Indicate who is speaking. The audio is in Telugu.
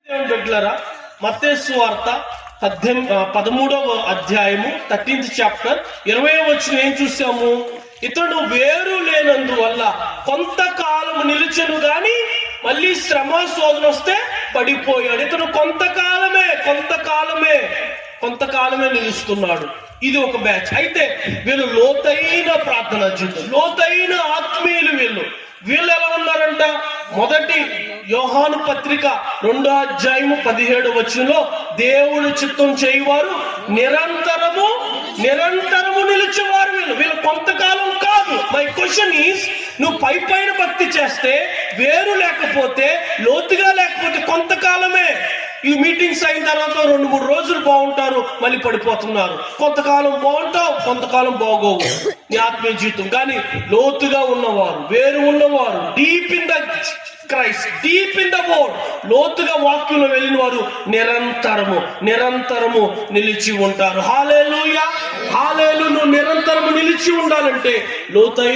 Speaker 1: బిడ్డలారా, మత్తయి సువార్త 13వ అధ్యాయము 13th చాప్టర్ 20వ వచనం ఏం చూసాము? ఇతడు వేరు లేనందువల్ల కొంతకాలం నిలిచెను గాని మళ్ళీ శ్రమ శోధన వస్తే పడిపోయాడు. ఇతడు కొంతకాలమే నిలుస్తున్నాడు. ఇది ఒక బ్యాచ్. అయితే వీళ్ళు లోతైన ప్రార్థన జీవితం, లోతైన ఆత్మీయులు. వీళ్ళు ఎలా ఉన్నారంట? మొదటి యోహాను పత్రిక 2వ అధ్యాయము 17వ వచనంలో దేవుని చిత్తం చేయువారు నిరంతరము నిలిచేవారు. వీళ్ళు కొంతకాలం కాదు. మై క్వశ్చన్ ఈస్, నువ్వు పైన భక్తి చేస్తే, వేరు లేకపోతే, లోతుగా లేకపోతే కొంతకాలమే. ఈ మీటింగ్స్ అయిన తర్వాత 2-3 రోజులు బాగుంటారు, మళ్ళీ పడిపోతున్నారు. కొంతకాలం బాగుంటావు, కొంతకాలం బాగోవు నీ ఆత్మీయ జీవితం. కానీ లోతుగా ఉన్నవారు, వేరు ఉన్నవారు, deep in the Christ, deep in the word, లోతుగా వాక్యంలో వెళ్ళిన వారు నిరంతరము నిలిచి ఉంటారు. హల్లెలూయా, హల్లెలూయా. నువ్వు నిరంతరము నిలిచి ఉండాలంటే లోతైన